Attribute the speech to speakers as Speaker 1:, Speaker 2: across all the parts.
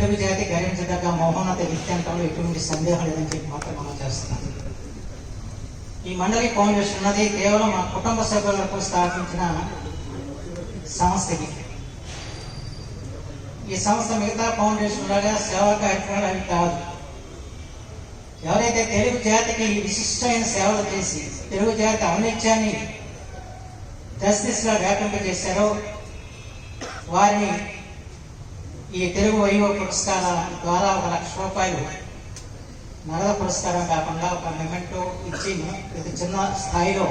Speaker 1: తెలుగు జాతి గర్వించదగ్గ మహోన్నత విద్యాంతంలో ఎటువంటి సందేహం లేదని చెప్పి మాత్రం మనం చేస్తున్నాం. ఈ మండలి ఫౌండేషన్ ఉన్నది కేవలం మా కుటుంబ సభ్యులకు స్థాపించిన సంస్థకి. ఈ సంస్థ మిగతా ఫౌండేషన్ లాగా సేవా కార్యక్రమాలు అవి కాదు. ఎవరైతే తెలుగు జాతికి విశిష్టమైన సేవలు చేసి తెలుగు జాతి ఔన్నత్యాన్ని దశదిశగా వ్యాపింపజేశారో వారిని ఈ తెలుగు వైభవ పురస్కారాల ద్వారా 1 లక్ష రూపాయలు నగదు పురస్కారం కాకుండా ఒక మెమెంటో ఇచ్చి ఇది చిన్న స్థాయిలో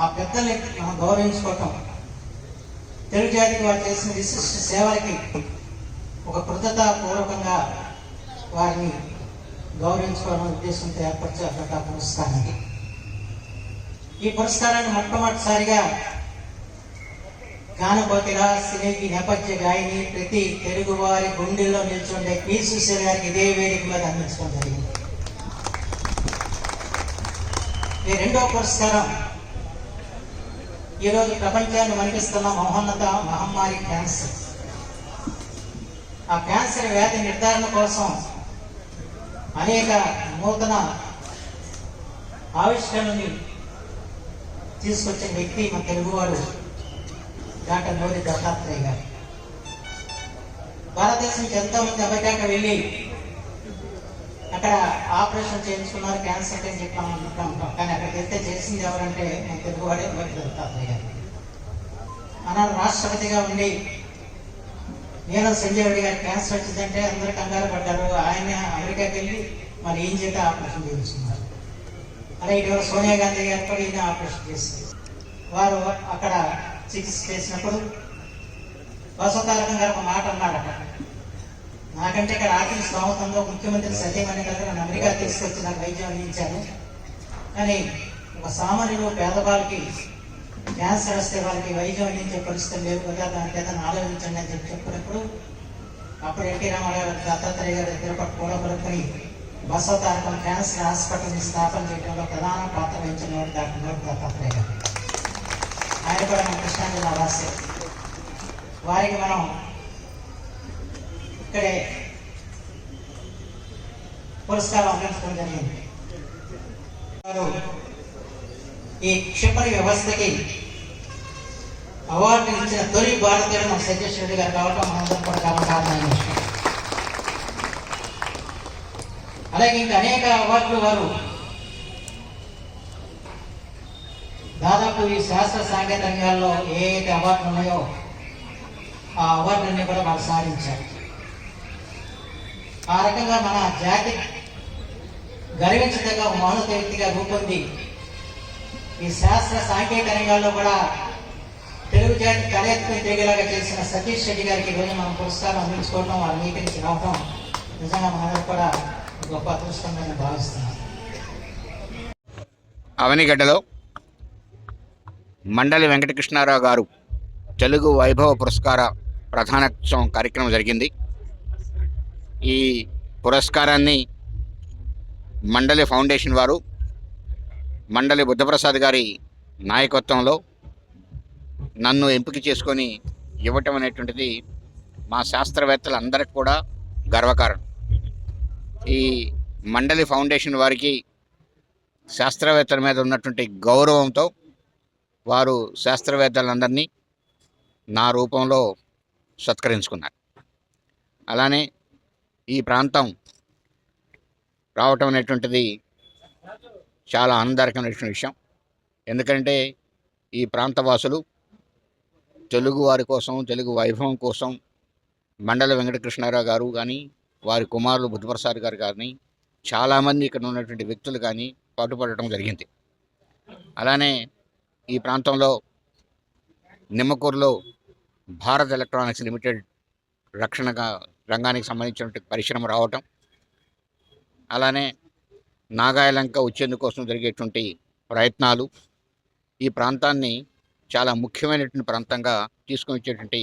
Speaker 1: ఆ పెద్దల్ని మనం గౌరవించుకోవటం, తెలుగు జాతికి వారు చేసిన విశిష్ట సేవలకి ఒక కృతజ్ఞతాపూర్వకంగా వారిని గౌరవించుకోవాలనే ఉద్దేశంతో ఏర్పరిచేటువంటి ఆ పురస్కారానికి. ఈ పురస్కారాన్ని మొట్టమొదటిసారిగా గానకోకిల సినీ నేపథ్య గాయని ప్రతి తెలుగు వారి గుండెల్లో నిల్చుండే పి. సుశీల గారికి ఇదే వేదిక మీద అందించడం జరిగింది. ఈ రెండో పురస్కారం ఈరోజు ప్రపంచాన్ని వణికిస్తున్న మహోన్నత మహమ్మారి క్యాన్సర్. ఆ క్యాన్సర్ వ్యాధి నిర్ధారణ కోసం అనేక నూతన ఆవిష్కరణని తీసుకొచ్చిన వ్యక్తి మన తెలుగువాడు డాక్టర్ మోదీ దత్తాత్రేయ గారు. భారతదేశం నుంచి ఎంతోమంది అమెరికాకి వెళ్ళి అక్కడ ఆపరేషన్ చేయించుకున్నారు క్యాన్సర్ అని చెప్పాము అనుకుంటాం. కానీ అక్కడికి వెళ్తే చేసింది ఎవరంటే మన తెలుగువాడే మోదీ దత్తాత్రేయ గారు. ఆనాడు రాష్ట్రపతిగా ఉండి నేను సంజయ్ రెడ్డి గారికి క్యాన్సర్ వచ్చిందంటే అందరూ కంగారు పడ్డారు. ఆయన అమెరికాకి వెళ్ళి మరి ఏం చేత ఆపరేషన్ చేయించుకున్నారు. అలాగే ఇటీవల సోనియా గాంధీ గారు కూడా ఈయన ఆపరేషన్ చేసింది. వారు అక్కడ చికిత్స చేసినప్పుడు బసవతారకం గారు ఒక మాట అన్నాడట, నాకంటే ఇక్కడ ఆర్థిక స్తోమతంలో ముఖ్యమంత్రి సత్యమణి గారు నన్ను అమెరికా తీసుకొచ్చి నాకు వైద్యం అందించాను, కానీ ఒక సామాన్యులు పేదవాళ్ళకి క్యాన్సర్ వస్తే వాళ్ళకి వైద్యం అందించే పరిస్థితులు లేవు కదా, దానికి ఏదైనా ఆలోచించండి అని చెప్పినప్పుడు అప్పుడు ఎన్టీ రామారావు దత్తాత్రేయ గారు దగ్గర కూడబలుకొని బసవతారకం క్యాన్సర్ హాస్పిటల్ని స్థాపన చేయడంలో ప్రధాన పాత్ర వహించిన వాడు డాక్టర్ మోదీ దత్తాత్రేయ గారు. ఆయన కూడా మన కృష్ణా జిల్లా వాసి. వారికి మనం ఇక్కడే పురస్కారం అందించడం జరిగింది. ఈ క్షిపణి వ్యవస్థకి అవార్డు ఇచ్చిన తొలి భారతీయుడు మన సతీష్ రెడ్డి గారు కావటం మనందరం కూడా గమనార్హమైన విషయం. అలాగే ఇంకా అనేక అవార్డులు వారు దాదాపు ఈ శాస్త్ర సాంకేతిక రంగాల్లో ఏ అయితే అవార్డులు ఉన్నాయో ఆ అవార్డులన్నీ కూడా వారు సాధించారు. ఆ రకంగా మన జాతి గర్వించదగ్గ ఒక మహోన్నత వ్యక్తిగా రూపొంది ఈ శాస్త్ర సాంకేతిక రంగాల్లో కూడా తెలుగు జాతి తలెత్తుకుని తిరిగేలాగా చేసిన సతీష్ రెడ్డి గారికి ఈరోజు మనం పురస్కారం అందించుకోవడం, వారి మీటి నుంచి రావడం నిజంగా మనందరూ కూడా గొప్ప అదృష్టంగా నేను భావిస్తున్నాను.
Speaker 2: అవనిగడ్డలో మండలి వెంకటకృష్ణారావు గారు తెలుగు వైభవ పురస్కార ప్రధానోత్సవం కార్యక్రమం జరిగింది. ఈ పురస్కారాన్ని మండలి ఫౌండేషన్ వారు మండలి బుద్ధప్రసాద్ గారి నాయకత్వంలో నన్ను ఎంపిక చేసుకొని ఇవ్వటం అనేటువంటిది మా శాస్త్రవేత్తలందరికీ కూడా గర్వకారణం. ఈ మండలి ఫౌండేషన్ వారికి శాస్త్రవేత్తల మీద ఉన్నటువంటి గౌరవంతో వారు శాస్త్రవేత్తలందరినీ నా రూపంలో సత్కరించుకున్నారు. అలానే ఈ ప్రాంతం రావటం అనేటువంటిది చాలా ఆనందకరమైన విషయం. ఎందుకంటే ఈ ప్రాంతవాసులు తెలుగు వారి కోసం, తెలుగు వైభవం కోసం మండలి వెంకటకృష్ణారావు గారు కానీ, వారి కుమారులు బుద్ధప్రసాద్ గారు కానీ, చాలామంది ఇక్కడ ఉన్నటువంటి వ్యక్తులు కానీ పాటుపడటం జరిగింది. అలానే ఈ ప్రాంతంలో నిమ్మకూరులో భారత్ ఎలక్ట్రానిక్స్ లిమిటెడ్ రక్షణ రంగానికి సంబంధించినటువంటి పరిశ్రమ రావటం, అలానే నాగాయలంక వచ్చేందుకోసం జరిగేటువంటి ప్రయత్నాలు ఈ ప్రాంతాన్ని చాలా ముఖ్యమైనటువంటి ప్రాంతంగా తీసుకొని వచ్చేటువంటి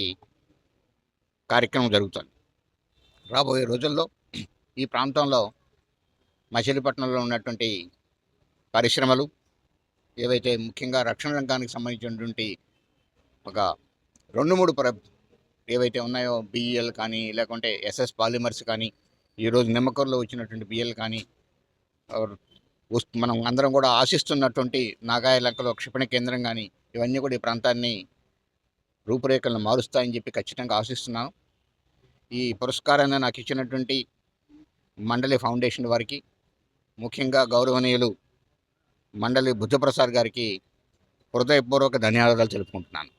Speaker 2: కార్యక్రమం జరుగుతుంది. రాబోయే రోజుల్లో ఈ ప్రాంతంలో మచిలీపట్నంలో ఉన్నటువంటి పరిశ్రమలు ఏవైతే ముఖ్యంగా రక్షణ రంగానికి సంబంధించినటువంటి ఒక 2-3 ఏవైతే ఉన్నాయో బిఈఎల్ కానీ లేకుంటే ఎస్ఎస్ పాలిమర్స్ కానీ ఈరోజు నిమ్మకూరులో వచ్చినటువంటి బిఎల్ కానీ మనం అందరం కూడా ఆశిస్తున్నటువంటి నాగాయలంకలో క్షిపణి కేంద్రం కానీ ఇవన్నీ కూడా ఈ ప్రాంతాన్ని రూపురేఖలను మారుస్తాయని చెప్పి ఖచ్చితంగా ఆశిస్తున్నాను. ఈ పురస్కారాన్ని నాకు ఇచ్చినటువంటి మండలి ఫౌండేషన్ వారికి, ముఖ్యంగా గౌరవనీయులు మండలి బుద్ధప్రసాద్ గారికి హృదయపూర్వక ధన్యవాదాలు తెలుపుకుంటున్నాను.